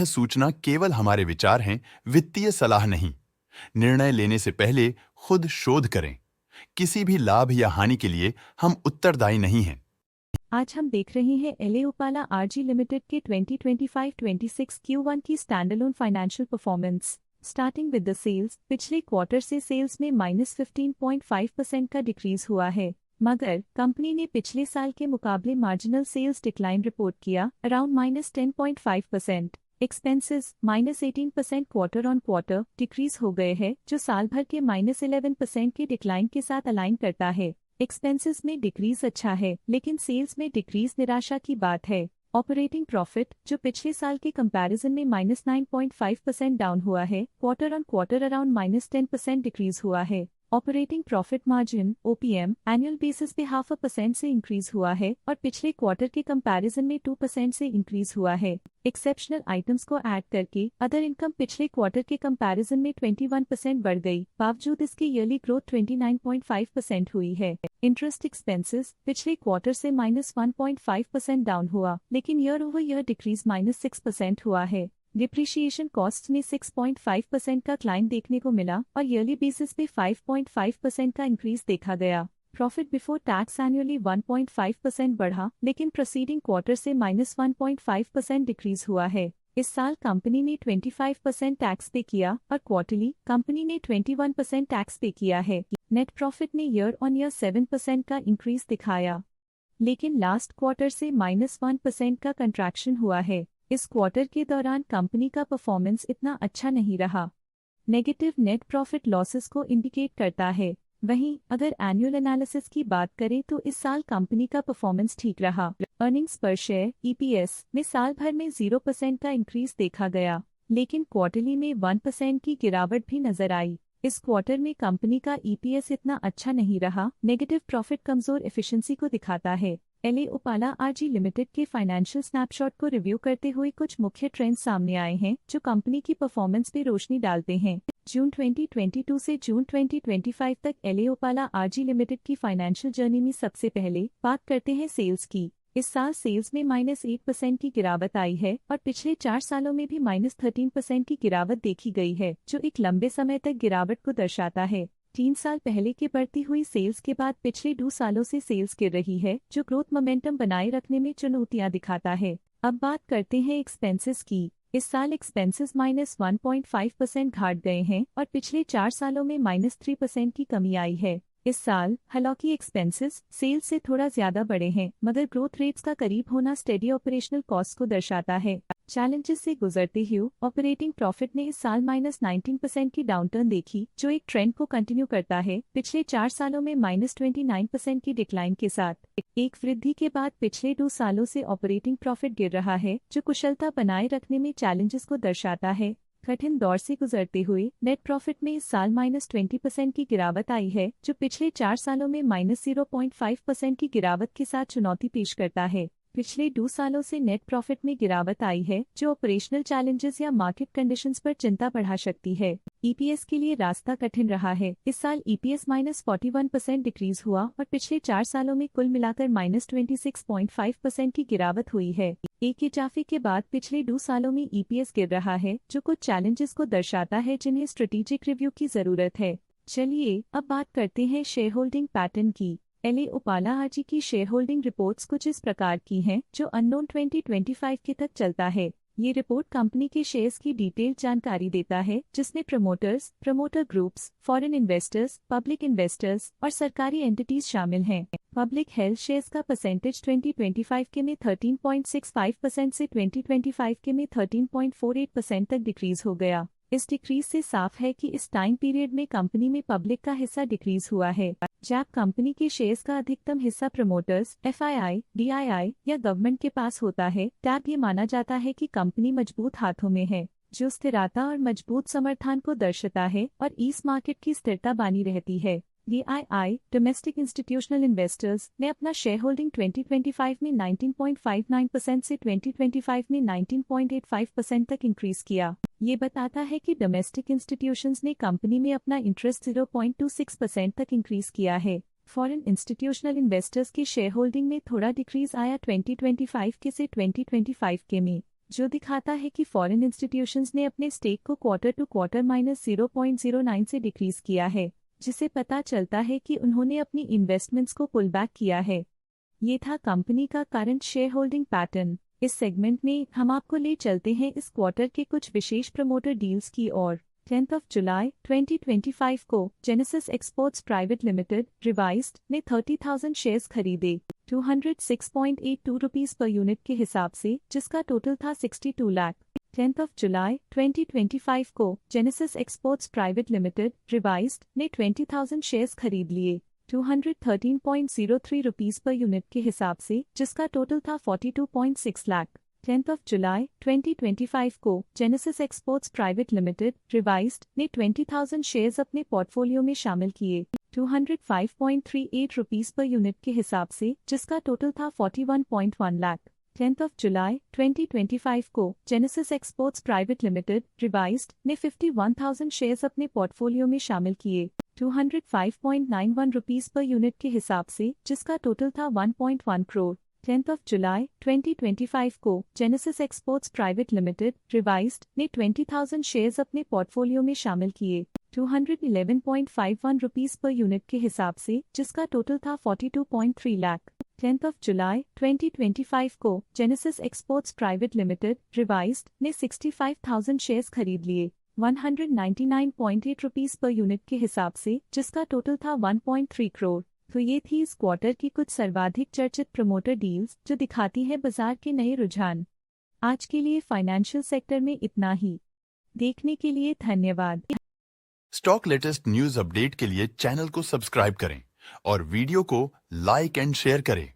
सूचना केवल हमारे विचार हैं, वित्तीय सलाह नहीं। निर्णय लेने से पहले खुद शोध करें। किसी भी लाभ या हानि के लिए हम उत्तरदायी नहीं हैं। आज हम देख रहे हैं एलए ओपाला आरजी लिमिटेड के 2025-26 Q1 की standalone financial performance. Starting with the sales, पिछले क्वार्टर से सेल्स में -15.5% का डिक्रीज हुआ है, मगर कंपनी ने पिछले साल के मुकाबले मार्जिनल सेल्स डिक्लाइन रिपोर्ट किया, around -10.5%। Expenses -18% quarter on quarter decrease हो गए हैं, जो साल भर के -11% के डिक्लाइन के साथ अलाइन करता है। एक्सपेंसेस में डिक्रीज अच्छा है, लेकिन सेल्स में डिक्रीज निराशा की बात है। ऑपरेटिंग प्रॉफिट, जो पिछले साल के कंपैरिजन में -9.5% डाउन हुआ है, quarter on quarter around -10% decrease हुआ है। Operating profit margin OPM annual basis पे 0.5% से इंक्रीज हुआ है और पिछले क्वार्टर के कंपैरिजन में 2% से इंक्रीज हुआ है। एक्सेप्शनल आइटम्स को ऐड करके अदर इनकम पिछले क्वार्टर के कंपैरिजन में 21% बढ़ गई, बावजूद इसके ईयरली ग्रोथ 29.5% हुई है। इंटरेस्ट एक्सपेंसेस पिछले क्वार्टर से -1.5% डाउन हुआ, लेकिन ईयर ओवर ईयर डिक्रीज -6% हुआ है। डिप्रिशिएशन कॉस्ट में 6.5% का क्लाइम देखने को मिला और ईयरली बेसिस पे 5.5% का इंक्रीज देखा गया। प्रॉफिट बिफोर टैक्स एनुअली 1.5% बढ़ा, लेकिन प्रीसीडिंग क्वार्टर से -1.5% डिक्रीज हुआ है। इस साल कंपनी ने 25% टैक्स पे किया और क्वार्टरली कंपनी ने 21% टैक्स पे किया है। नेट प्रॉफिट ने ईयर ऑन ईयर 7% का इंक्रीज दिखाया, लेकिन लास्ट क्वार्टर से -1% का कंट्रैक्शन हुआ है। इस क्वार्टर के दौरान कंपनी का परफॉर्मेंस इतना अच्छा नहीं रहा। नेगेटिव नेट प्रॉफिट लॉसेस को इंडिकेट करता है। वहीं अगर एनुअल एनालिसिस की बात करें तो इस साल कंपनी का परफॉर्मेंस ठीक रहा। अर्निंग्स पर शेयर ईपीएस में साल भर में 0% का इंक्रीज देखा गया, लेकिन क्वार्टरली में 1% की गिरावट भी नजर आई। इस क्वार्टर में कंपनी का ईपीएस इतना अच्छा नहीं रहा। नेगेटिव प्रॉफिट कमजोर एफिशिएंसी को दिखाता है। एलए ओपाला आरजी लिमिटेड के फाइनेंशियल स्नैपशॉट को रिव्यू करते हुए कुछ मुख्य ट्रेंड्स सामने आए हैं, जो कंपनी की परफॉर्मेंस पे रोशनी डालते हैं। जून 2022 से जून 2025 तक एलए ओपाला आरजी लिमिटेड की फाइनेंशियल जर्नी में सबसे पहले बात करते हैं सेल्स की। इस साल सेल्स में -8% की गिरावट आई है और पिछले 4 सालों में भी -13% की गिरावट देखी गई है, जो एक लंबे समय तक गिरावट को दर्शाता है। 3 साल पहले के बढ़ती हुई सेल्स के बाद पिछले 2 सालों से सेल्स गिर रही है, जो ग्रोथ मोमेंटम बनाए रखने में चुनौतियां दिखाता है। अब बात करते हैं एक्सपेंसेस की। इस साल एक्सपेंसेस -1.5% घाट गए हैं और पिछले 4 सालों में -3% की कमी आई है। इस साल हालांकि एक्सपेंसेस सेल्स से थोड़ा ज्यादा बढ़े हैं, मगर ग्रोथ रेट्स का करीब होना स्टेडी ऑपरेशनल कॉस्ट को दर्शाता है। चैलेंजेस से गुजरते हुए ऑपरेटिंग प्रॉफिट ने इस साल -19% की डाउनटर्न देखी, जो एक ट्रेंड को कंटिन्यू करता है। पिछले 4 सालों में -29% की डिक्लाइन के साथ एक वृद्धि के बाद पिछले 2 सालों से ऑपरेटिंग प्रॉफिट गिर रहा है, जो कुशलता बनाए रखने में चैलेंजेस को दर्शाता है। कठिन दौर से गुजरते हुए नेट प्रॉफिट में इस साल -20% की गिरावट आई है, जो पिछले 4 सालों में -0.5% की गिरावट के साथ चुनौती पेश करता है। पिछले 2 सालों से नेट प्रॉफिट में गिरावट आई है, जो ऑपरेशनल चैलेंजेस या मार्केट कंडीशंस पर चिंता बढ़ा सकती है। ईपीएस के लिए रास्ता कठिन रहा है। इस साल ईपीएस -41% डिक्रीज हुआ और पिछले 4 सालों में कुल मिलाकर -26.5% की गिरावट हुई है। एक इजाफे के बाद पिछले 2 सालों में ईपीएस गिर रहा है, जो कुछ चैलेंजेस को दर्शाता है जिन्हें स्ट्रेटेजिक रिव्यू की जरूरत है। चलिए अब बात करते हैं शेयर होल्डिंग पैटर्न की। एलए ओपाला आरजी की शेयर होल्डिंग रिपोर्ट्स कुछ इस प्रकार की हैं, जो अननोन 2025 के तक चलता है। ये रिपोर्ट कंपनी के शेयर्स की डिटेल्ड जानकारी देता है, जिसमें promoters, promoter groups, foreign investors, public investors और सरकारी एंटिटीज शामिल हैं। पब्लिक हेल्थ शेयर्स का परसेंटेज 2025 के में 13.65% से 2025 के में 13.48% तक डिक्रीज हो गया। इस डिक्रीज से साफ है कि इस टाइम पीरियड में कंपनी में पब्लिक का हिस्सा डिक्रीज हुआ है। जब कंपनी के शेयर्स का अधिकतम हिस्सा प्रमोटर्स, एफआईआई, डीआईआई या गवर्नमेंट के पास होता है, तब ये माना जाता है कि कंपनी मजबूत हाथों में है, जो स्थिरता और मजबूत समर्थन को दर्शाता है और इस मार्केट की स्थिरता बनी रहती है। डीआईआई डोमेस्टिक इंस्टीट्यूशनल इन्वेस्टर्स ने अपना शेयर होल्डिंग 2025 में 19.59% से 2025 में 19.85% तक इंक्रीज किया। ये बताता है कि डोमेस्टिक इंस्टीट्यूशंस ने कंपनी में अपना इंटरेस्ट 0.26% तक इंक्रीज किया है। फॉरेन इंस्टीट्यूशनल इन्वेस्टर्स की शेयर होल्डिंग में थोड़ा डिक्रीज आया 2025 के से 2025 के में। जो दिखाता है कि फॉरेन इंस्टीट्यूशंस ने अपने स्टेक को क्वार्टर टू क्वार्टर -0.09 से डिक्रीज किया है, जिसे पता चलता है कि उन्होंने अपनी इन्वेस्टमेंट्स को पुल बैक किया है। ये था कंपनी का करंट शेयर होल्डिंग पैटर्न। इस सेगमेंट में हम आपको ले चलते हैं इस क्वार्टर के कुछ विशेष प्रमोटर डील्स की ओर। 10 जुलाई 2025 को genesis exports private limited revised ने 30,000 शेयर्स खरीदे 206.82 रुपीस पर यूनिट के हिसाब से, जिसका टोटल था 62 लाख। 10 जुलाई 2025 को genesis exports private limited revised ने 20,000 शेयर्स खरीद लिए 213.03 रुपीस पर यूनिट के हिसाब से, जिसका टोटल था 42.6 लाख। 10 जुलाई 2025 को genesis exports private limited revised ने 20,000 शेयर्स अपने पोर्टफोलियो में शामिल किए 205.38 रुपीस पर यूनिट के हिसाब से, जिसका टोटल था 41.1 लाख। 10 जुलाई 2025 को genesis exports private limited revised ने 51,000 शेयर्स अपने पोर्टफोलियो में शामिल किए 205.91 रुपीस पर यूनिट के हिसाब से, जिसका टोटल था 1.1 करोड़। 10 जुलाई 2025 को genesis exports private limited revised ने 20,000 शेयर्स अपने पोर्टफोलियो में शामिल किए 211.51 रुपीस पर यूनिट के हिसाब से, जिसका टोटल था 42.3 लाख। 10 जुलाई 2025 को genesis exports private limited revised ने 65,000 शेयर्स खरीद लिए 199.8 रुपीस पर यूनिट के हिसाब से, जिसका टोटल था 1.3 करोड़। तो ये थी इस क्वार्टर की कुछ सर्वाधिक चर्चित प्रमोटर डील्स, जो दिखाती है बाजार के नए रुझान। आज के लिए फाइनेंशियल सेक्टर में इतना ही। देखने के लिए धन्यवाद। स्टॉक लेटेस्ट न्यूज अपडेट के लिए चैनल को सब्सक्राइब करें और वीडियो को लाइक एंड शेयर करें।